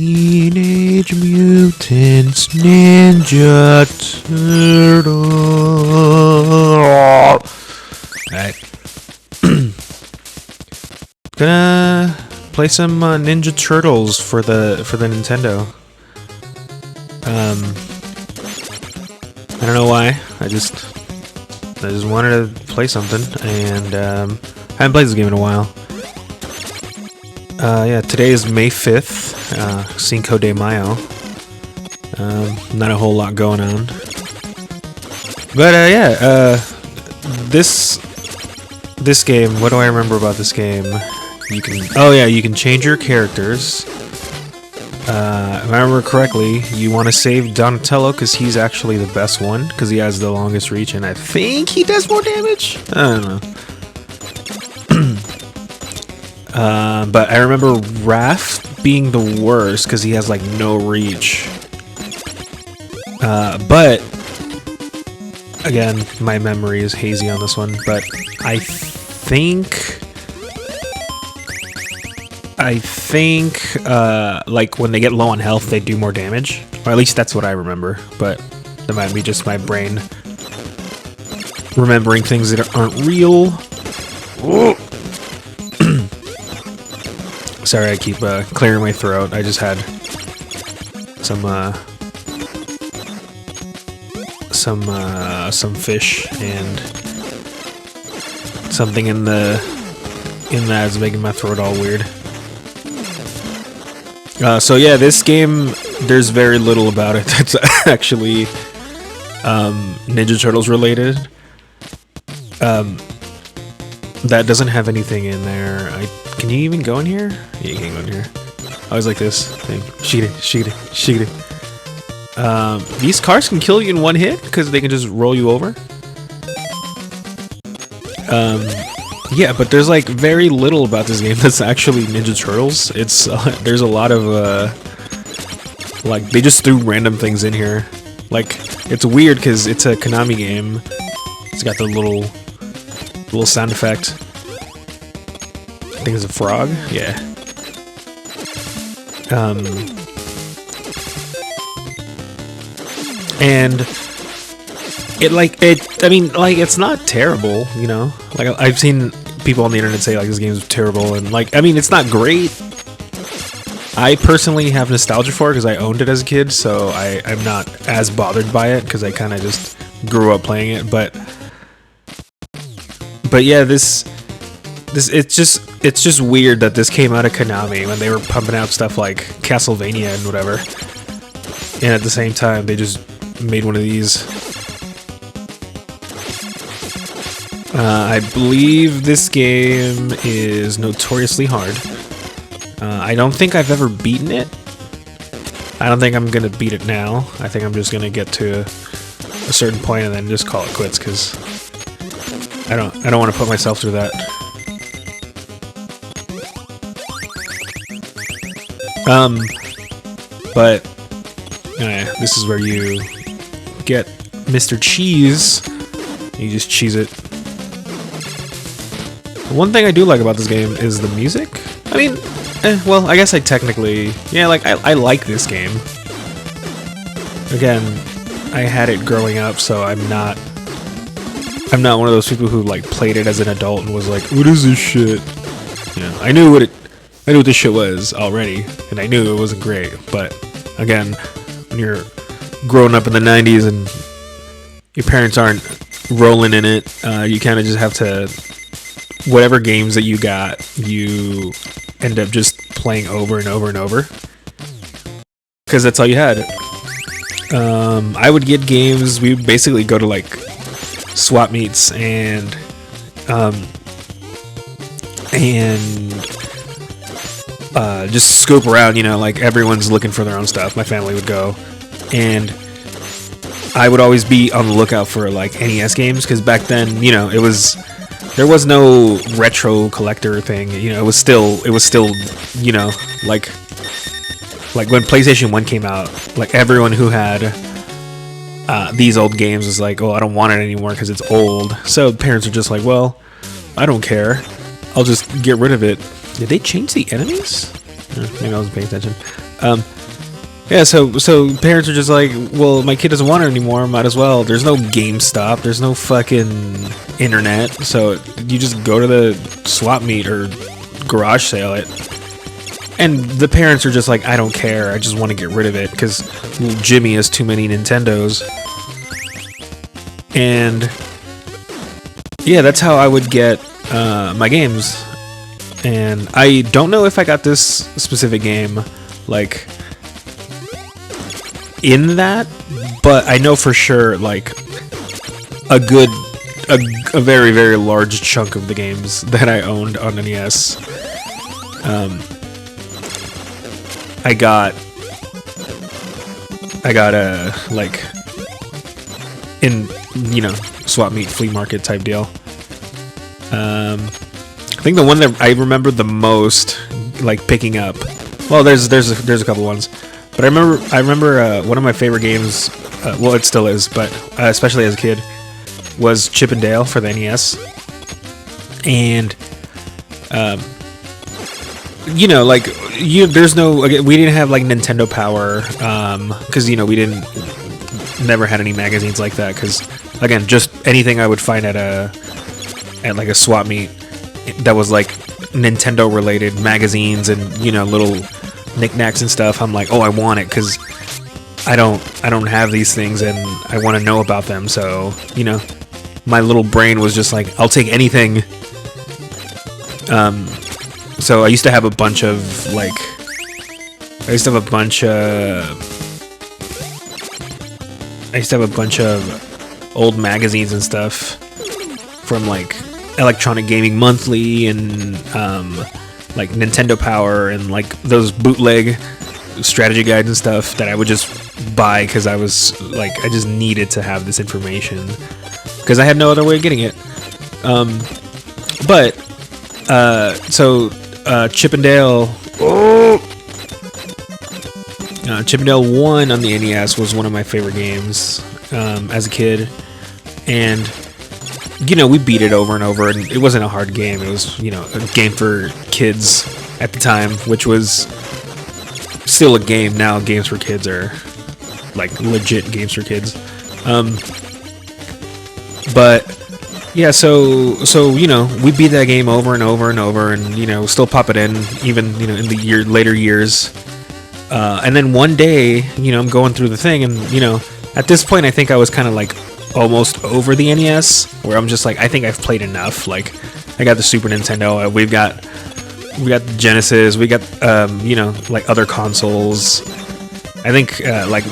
Teenage Mutants Ninja Turtle. Alright. Gonna play some Ninja Turtles for the Nintendo. I don't know why. I just wanted to play something, and I haven't played this game in a while. Yeah, today is May 5th, Cinco de Mayo. Not a whole lot going on. But yeah, this game, what do I remember about this game? You can change your characters. If I remember correctly, you want to save Donatello because he's actually the best one, because he has the longest reach, and I think he does more damage? I don't know. But I remember Raph being the worst because he has like no reach. But again, my memory is hazy on this one, but I think like when they get low on health, they do more damage, or at least that's what I remember. But that might be just my brain remembering things that aren't real. Sorry, I keep clearing my throat. I just had some fish and something in that is making my throat all weird. So yeah, this game, there's very little about it that's actually Ninja Turtles related. That doesn't have anything in there. Can you even go in here? Yeah, you can't go in here. I always like this thing. Shiggy. These cars can kill you in one hit because they can just roll you over. Yeah, but there's like very little about this game that's actually Ninja Turtles. It's there's a lot of like they just threw random things in here. Like it's weird because it's a Konami game. It's got the little sound effect. I think it's a frog. Yeah. And I mean, it's not terrible, you know? Like, I've seen people on the internet say, like, this game's terrible, and, like, I mean, it's not great. I personally have nostalgia for it because I owned it as a kid, so I'm not as bothered by it because I kind of just grew up playing it, but yeah, it's just weird that this came out of Konami when they were pumping out stuff like Castlevania and whatever, and at the same time, they just made one of these. I believe this game is notoriously hard. I don't think I've ever beaten it. I don't think I'm gonna beat it now. I think I'm just gonna get to a certain point and then just call it quits because I don't want to put myself through that. But this is where you get Mr. Cheese. You just cheese it. One thing I do like about this game is the music. I mean, well, I guess I technically, yeah, like I like this game. Again, I had it growing up, so I'm not one of those people who like played it as an adult and was like, "What is this shit?" You know, I knew what this shit was already, and I knew it wasn't great. But again, when you're growing up in the '90s and your parents aren't rolling in it, you kind of just have to. Whatever games that you got, you end up just playing over and over and over because that's all you had. I would get games. We would basically go to like swap meets and just scope around. You know, like everyone's looking for their own stuff. My family would go, and I would always be on the lookout for like NES games because back then, you know, there was no retro collector thing, you know. It was still, you know, like when PlayStation 1 came out, like everyone who had these old games was like, oh, I don't want it anymore because it's old. So parents are just like, well, I don't care, I'll just get rid of it. Did they change the enemies? Maybe I wasn't paying attention. Yeah, so parents are just like, well, my kid doesn't want it anymore, might as well. There's no GameStop, there's no fucking internet, so you just go to the swap meet or garage sale it. And the parents are just like, I don't care, I just want to get rid of it, because Jimmy has too many Nintendos. And yeah, that's how I would get my games. And I don't know if I got this specific game, like, in that, but I know for sure, like, a very, very large chunk of the games that I owned on NES, I got like, in, you know, swap meet, flea market type deal. I think the one that I remember the most, like, picking up, well, there's a couple ones. But I remember one of my favorite games, well, it still is, but especially as a kid, was Chip and Dale for the NES. And, you know, like, there's no, we didn't have, like, Nintendo Power, because, you know, never had any magazines like that, because, again, just anything I would find at like a swap meet that was, like, Nintendo-related magazines and, you know, little knickknacks and stuff, I'm like, oh, I want it, because I don't have these things and I want to know about them. So, you know, my little brain was just like, I'll take anything. So I used to have a bunch of, like, old magazines and stuff from, like, Electronic Gaming Monthly and like Nintendo Power and, like, those bootleg strategy guides and stuff that I would just buy because I was like, I just needed to have this information because I had no other way of getting it. Chip and Dale, Chip and Dale 1 on the NES was one of my favorite games as a kid, and, you know, we beat it over and over, and it wasn't a hard game. It was, you know, a game for kids at the time, which was still a game. Now games for kids are, like, legit games for kids. But yeah, so you know, we beat that game over and over and over, and, you know, still pop it in, even, you know, in the later years. And then one day, you know, I'm going through the thing, and, you know, at this point, I think I was kind of, like, almost over the NES, where I'm just like, I think I've played enough. Like, I got the Super Nintendo, we got the Genesis, we got, you know, like, other consoles. I think, like,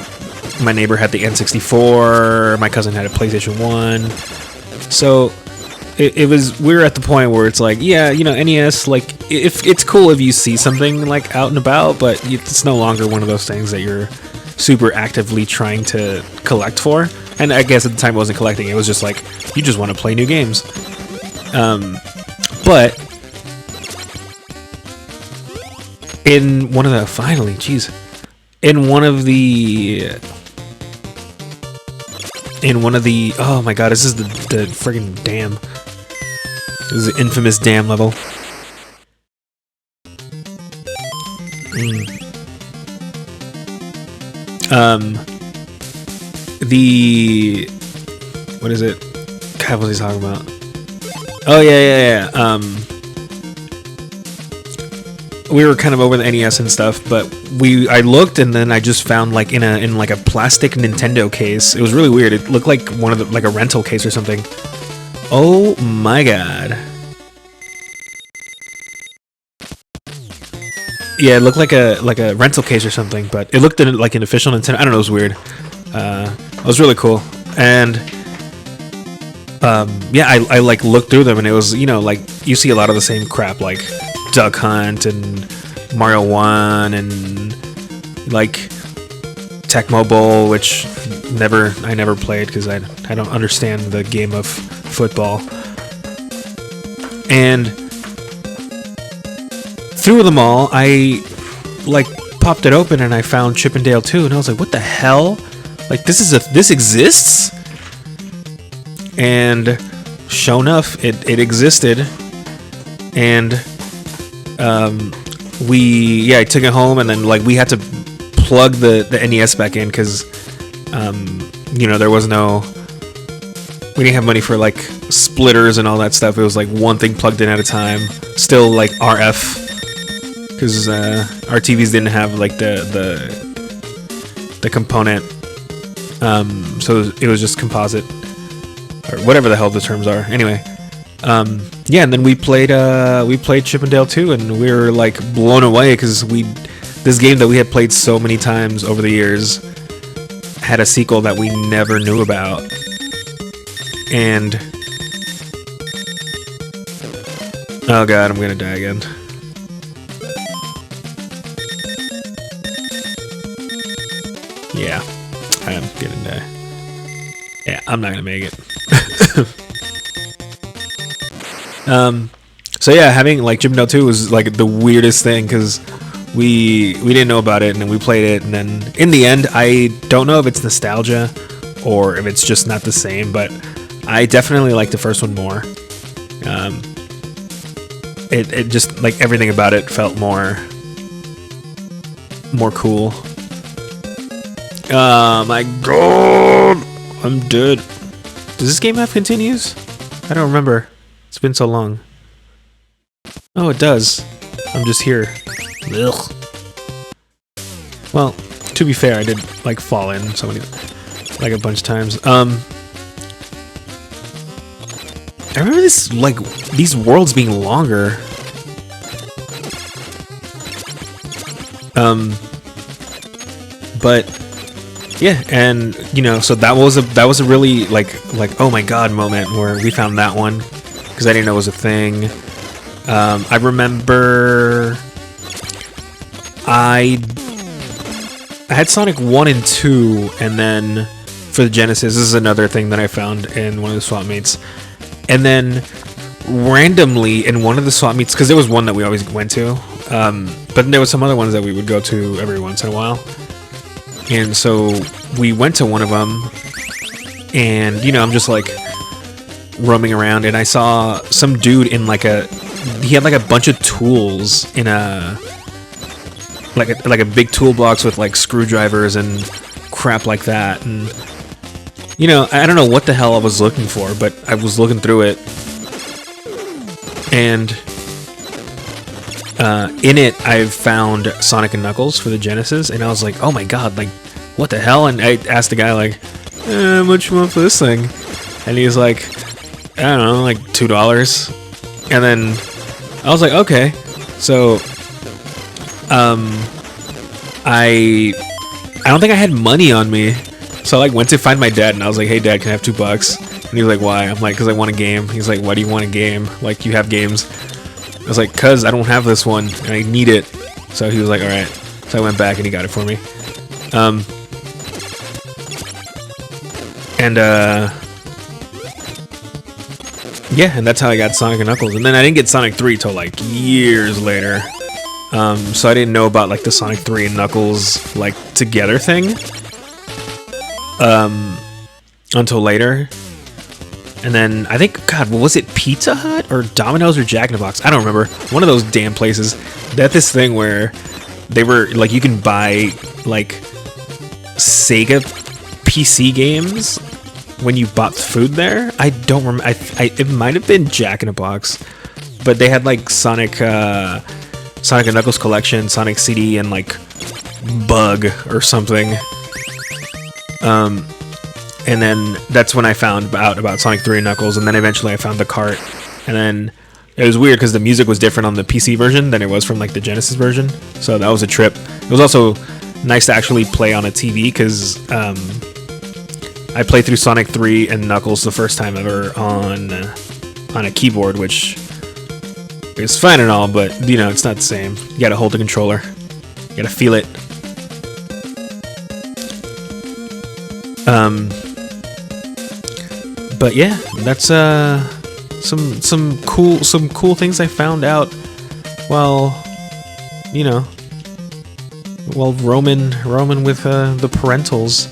my neighbor had the N64, my cousin had a PlayStation 1. So we were at the point where it's like, yeah, you know, NES, like, if it's cool if you see something, like, out and about, but it's no longer one of those things that you're super actively trying to collect for. And I guess at the time it wasn't collecting, it was just like, you just want to play new games. But in one of the, oh my god, this is the friggin' dam. This is the infamous dam level. What is it? God, what was he talking about? Oh, yeah. We were kind of over the NES and stuff, but I looked, and then I just found, like, in like a plastic Nintendo case. It was really weird. It looked like like a rental case or something. Oh my god. Yeah, it looked like a rental case or something, but it looked like an official Nintendo. I don't know, it was weird. It was really cool. And yeah, I like looked through them, and it was, you know, like, you see a lot of the same crap, like Duck Hunt and Mario 1 and, like, Tecmo Bowl, which I never played because I don't understand the game of football. And through them all, I, like, popped it open and I found Chip and Dale 2, and I was like, what the hell? Like, this exists? And sure enough, it existed. And I took it home, and then, like, we had to plug the NES back in because, you know, there was no. We didn't have money for like splitters and all that stuff. It was like one thing plugged in at a time. Still like RF, because our TVs didn't have like the component. So it was just composite or whatever the hell the terms are. Anyway, yeah, and then we played Chip and Dale 2, and we were like blown away because this game that we had played so many times over the years had a sequel that we never knew about. And oh god, I'm gonna die again. Yeah, I'm gonna die. Yeah, I'm not gonna make it. So yeah, having like Chip and Dale 2 was like the weirdest thing because we didn't know about it, and then we played it, and then in the end, I don't know if it's nostalgia or if it's just not the same, but I definitely like the first one more. It just like everything about it felt more cool. Oh my god, I'm dead. Does this game have continues? I don't remember. It's been so long. Oh, it does. I'm just here. Ugh. Well, to be fair, I did like fall in so many, like a bunch of times. I remember this, like, these worlds being longer. But yeah, and you know, so that was a really like oh my god moment where we found that one because I didn't know it was a thing. I remember I had Sonic 1 and 2, and then for the Genesis, this is another thing that I found in one of the swap meets. And then randomly in one of the swap meets, because there was one that we always went to, but then there was some other ones that we would go to every once in a while. And so we went to one of them, and you know, I'm just like roaming around, and I saw some dude in like he had like a bunch of tools in a big toolbox with like screwdrivers and crap like that, and you know, I don't know what the hell I was looking for, but I was looking through it, and in it I found Sonic and Knuckles for the Genesis, and I was like, oh my god, like, what the hell? And I asked the guy, like, how much you want for this thing? And he was like, I don't know, like $2. And then I was like, okay. So I don't think I had money on me. So I like went to find my dad, and I was like, hey dad, can I have $2? And he was like, why? I'm like, because I want a game. He's like, why do you want a game? Like, you have games. I was like, cause I don't have this one and I need it. So he was like, alright. So I went back and he got it for me. Yeah, and that's how I got Sonic and Knuckles. And then I didn't get Sonic 3 till like years later. So I didn't know about like the Sonic 3 and Knuckles like together thing until later. And then I think, God, what was it, Pizza Hut or Domino's or Jack in the Box? I don't remember. One of those damn places. They had this thing where they were like, you can buy like Sega PC games when you bought food there. I don't remember. It might have been Jack in a Box, but they had like Sonic and Knuckles collection, Sonic CD, and like Bug or something. And then that's when I found out about Sonic 3 and Knuckles, and then eventually I found the cart. And then it was weird because the music was different on the PC version than it was from like the Genesis version. So that was a trip. It was also nice to actually play on a TV because I played through Sonic 3 and Knuckles the first time ever on a keyboard, which is fine and all, but you know, it's not the same. You gotta hold the controller. You gotta feel it. But yeah, that's some cool things I found out while, you know, while roaming with the parentals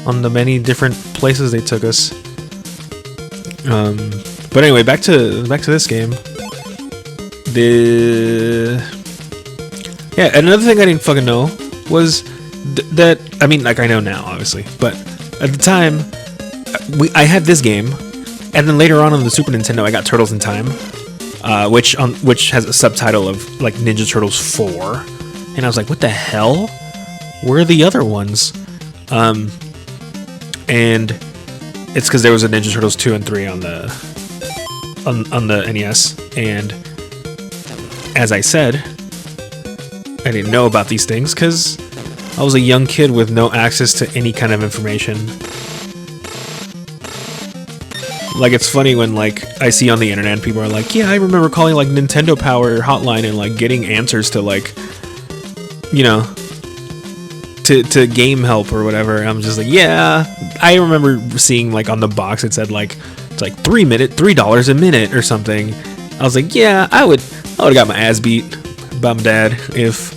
on the many different places they took us. But anyway, back to this game. Yeah, another thing I didn't fucking know was that I mean, like I know now, obviously, but at the time, I had this game, and then later on the Super Nintendo, I got Turtles in Time, which has a subtitle of like Ninja Turtles 4, and I was like, what the hell? Where are the other ones? And it's because there was a Ninja Turtles 2 and 3 on the NES, and as I said, I didn't know about these things because I was a young kid with no access to any kind of information. Like, it's funny when, like, I see on the internet people are like, yeah, I remember calling, like, Nintendo Power hotline and, like, getting answers to, like, you know, to game help or whatever. And I'm just like, yeah, I remember seeing, like, on the box it said, like, it's like $3 a minute or something. I was like, yeah, I would have got my ass beat by my dad if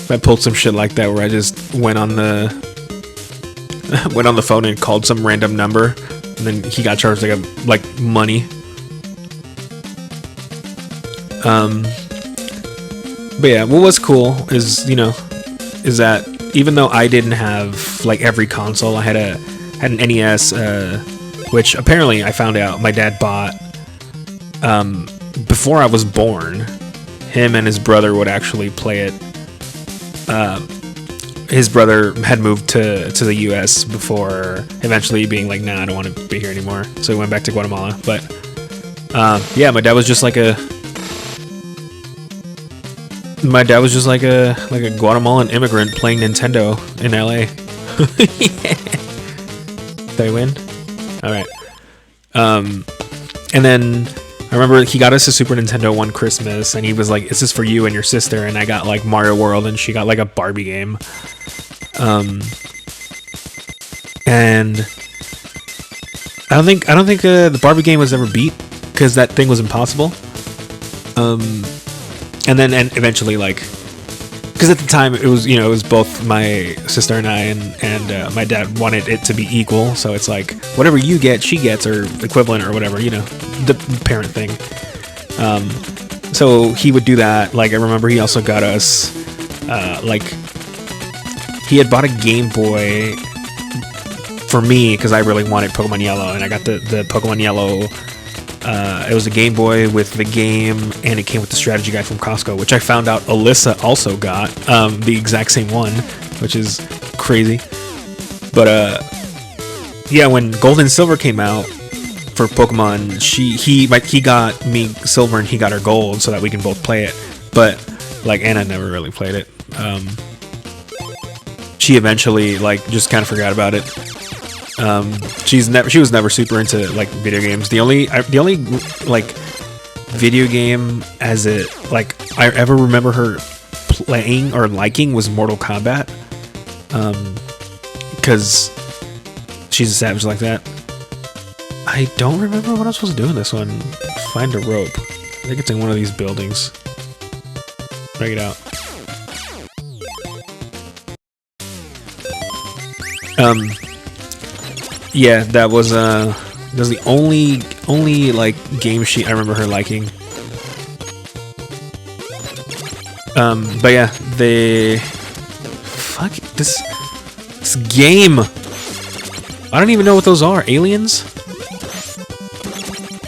I pulled some shit like that where I just went on the phone and called some random number. And then he got charged like money. But yeah, what was cool is that even though I didn't have like every console, I had an NES, which apparently I found out my dad bought before I was born. Him and his brother would actually play it. His brother had moved to the U.S. before eventually being like, nah, I don't want to be here anymore. So he went back to Guatemala. But yeah, my dad was just like a Guatemalan immigrant playing Nintendo in L.A. Yeah. Did I win? All right. And then I remember he got us a Super Nintendo one Christmas, and he was like, "Is this for you and your sister?" And I got like Mario World, and she got like a Barbie game. And I don't think the Barbie game was ever beat because that thing was impossible. And then eventually, like, because at the time it was both my sister and I, and my dad wanted it to be equal, so it's like whatever you get, she gets, or equivalent, or whatever, the parent thing. So he would do that. Like, I remember he also got us, like, he had bought a Game Boy for me because I really wanted Pokemon Yellow, and I got the Pokemon Yellow. It was a Game Boy with the game, and it came with the strategy guide from Costco, which I found out Alyssa also got, the exact same one, which is crazy. But yeah, when Gold and Silver came out for Pokemon, he got me Silver and he got her Gold so that we can both play it. But like, Anna never really played it. She eventually like just kind of forgot about it. She was never super into like video games. The only like video game as it like I ever remember her playing or liking was Mortal Kombat. Because she's a savage like that. I don't remember what I'm supposed to do in this one. Find a rope. I think it's in one of these buildings. Break it out. Yeah, that was the only like game sheet I remember her liking. But yeah, this game. I don't even know what those are. Aliens?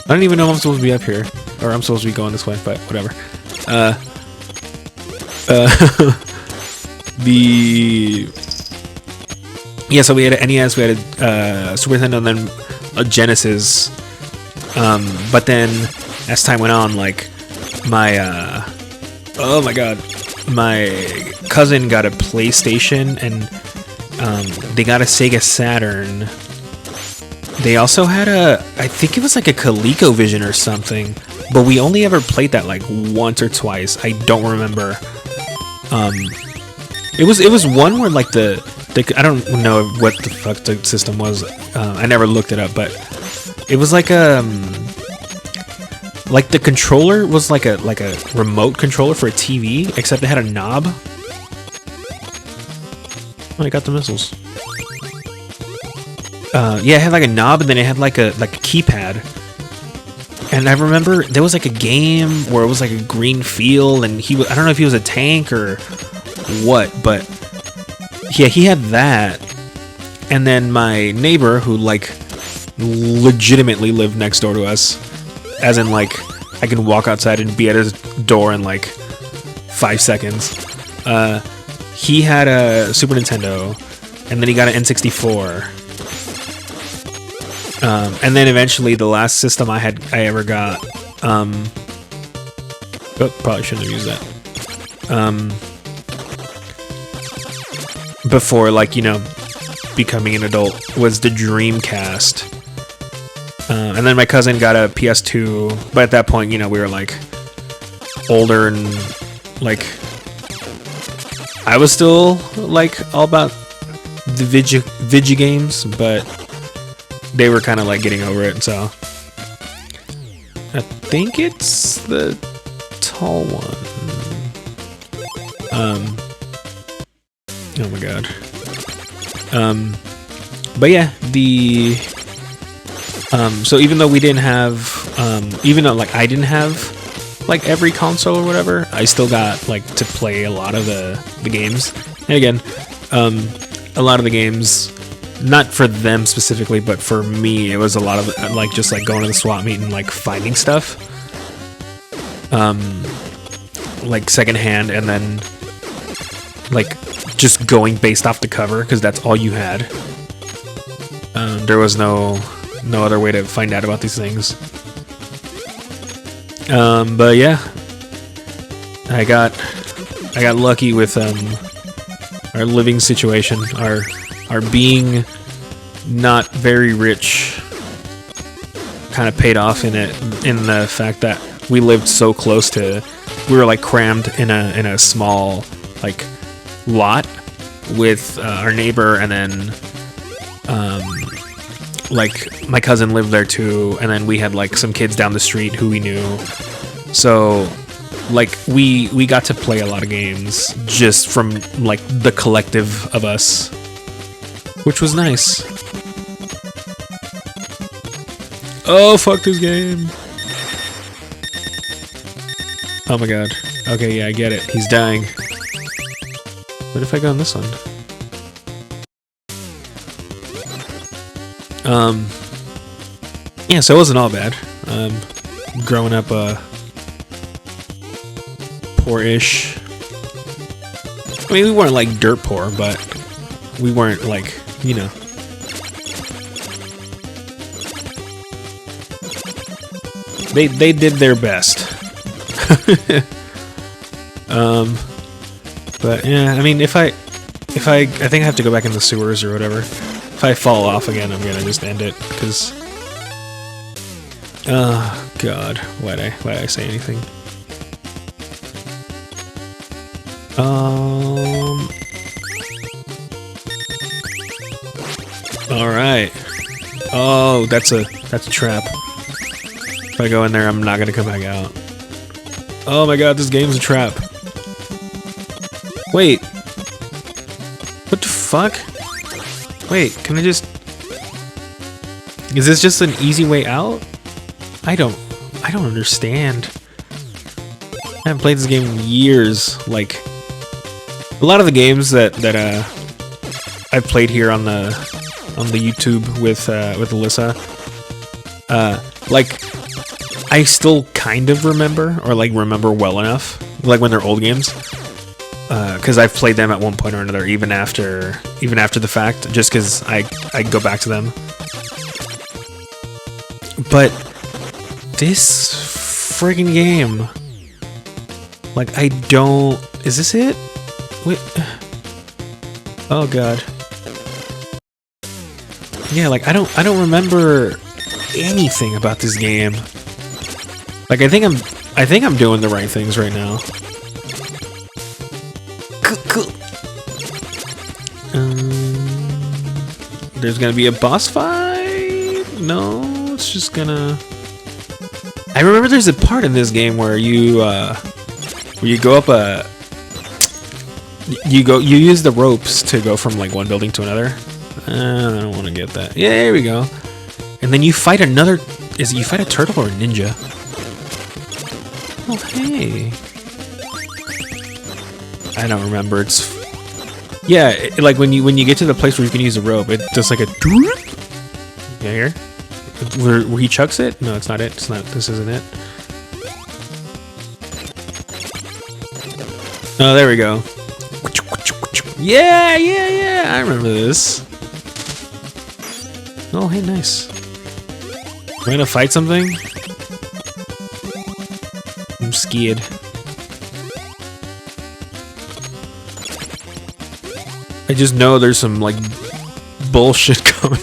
I don't even know if I'm supposed to be up here, or I'm supposed to be going this way, but whatever. Yeah, so we had an NES, we had a Super Nintendo, and then a Genesis. But then, as time went on, like, my cousin got a PlayStation, and they got a Sega Saturn. They also had I think it was like a ColecoVision or something, but we only ever played that like once or twice. I don't remember. It was one where like I don't know what the fuck the system was. I never looked it up, but it was like the controller was like a remote controller for a TV, except it had a knob. Oh, I got the missiles. Yeah, it had like a knob, and then it had like a keypad. And I remember there was like a game where it was like a green field, and I don't know if he was a tank or what, but yeah, he had that. And then my neighbor, who like legitimately lived next door to us, as in like I can walk outside and be at his door in like 5 seconds. He had a Super Nintendo, and then he got an N64. And then eventually the last system I ever got, probably shouldn't have used that. Before, like, you know, becoming an adult, was the Dreamcast. And then my cousin got a PS2, but at that point, you know, we were like older and like I was still like all about the Vigi games, but they were kind of like getting over it. So I think it's the tall one. Oh my god. But yeah, the so even though we didn't have even though like I didn't have like every console or whatever, I still got like to play a lot of the games. And again, a lot of the games, not for them specifically, but for me, it was a lot of like just like going to the swap meet and like finding stuff, like secondhand, and then like just going based off the cover because that's all you had. There was no other way to find out about these things. But yeah, I got lucky with our living situation, our being not very rich kind of paid off in the fact that we lived so close to, we were like crammed in a small like lot with our neighbor, and then like my cousin lived there too, and then we had like some kids down the street who we knew, so like we got to play a lot of games just from like the collective of us, which was nice. Oh fuck this game. Oh my god. Okay, yeah, I get it. He's dying. What if I go on this one? Yeah, so it wasn't all bad. Growing up poor-ish. I mean, we weren't like dirt poor, but we weren't like, you know. They did their best. But yeah, I mean, I think I have to go back in the sewers or whatever. If I fall off again, I'm gonna just end it, because oh god, why'd I say anything? All right. Oh, that's a trap. If I go in there, I'm not gonna come back out. Oh my god, this game's a trap. Wait. What the fuck? Wait, can I just... Is this just an easy way out? I don't understand. I haven't played this game in years. Like, a lot of the games that I've played here on the YouTube with Alyssa, like, I still kind of remember, or like remember well enough, like when they're old games, because I've played them at one point or another, even after the fact, just because I go back to them. But this friggin' game, like, I don't... Is this it? Wait. Oh god. Yeah, like I don't remember anything about this game. Like, I think I'm doing the right things right now. There's gonna be a boss fight? No, it's just gonna... I remember there's a part in this game where you go up a... You use the ropes to go from like one building to another. I don't want to get that. Yeah, there we go. And then you fight another... You fight a turtle or a ninja? Oh, hey. I don't remember. Yeah, like when you get to the place where you can use the rope, it does like a. Yeah, here. Where he chucks it? No, it's not it. It's not. This isn't it. Oh, there we go. Yeah, yeah, yeah. I remember this. Oh, hey, nice. Am I gonna fight something? I'm scared. I just know there's some like bullshit coming.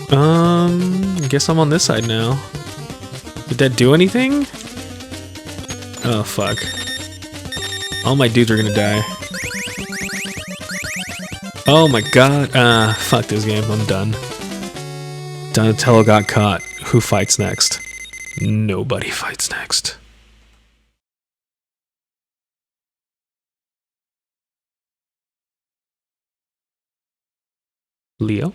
I guess I'm on this side now. Did that do anything? Oh fuck. All my dudes are gonna die. Oh my god. Fuck this game. I'm done. Donatello got caught. Who fights next? Nobody fights next. Leo?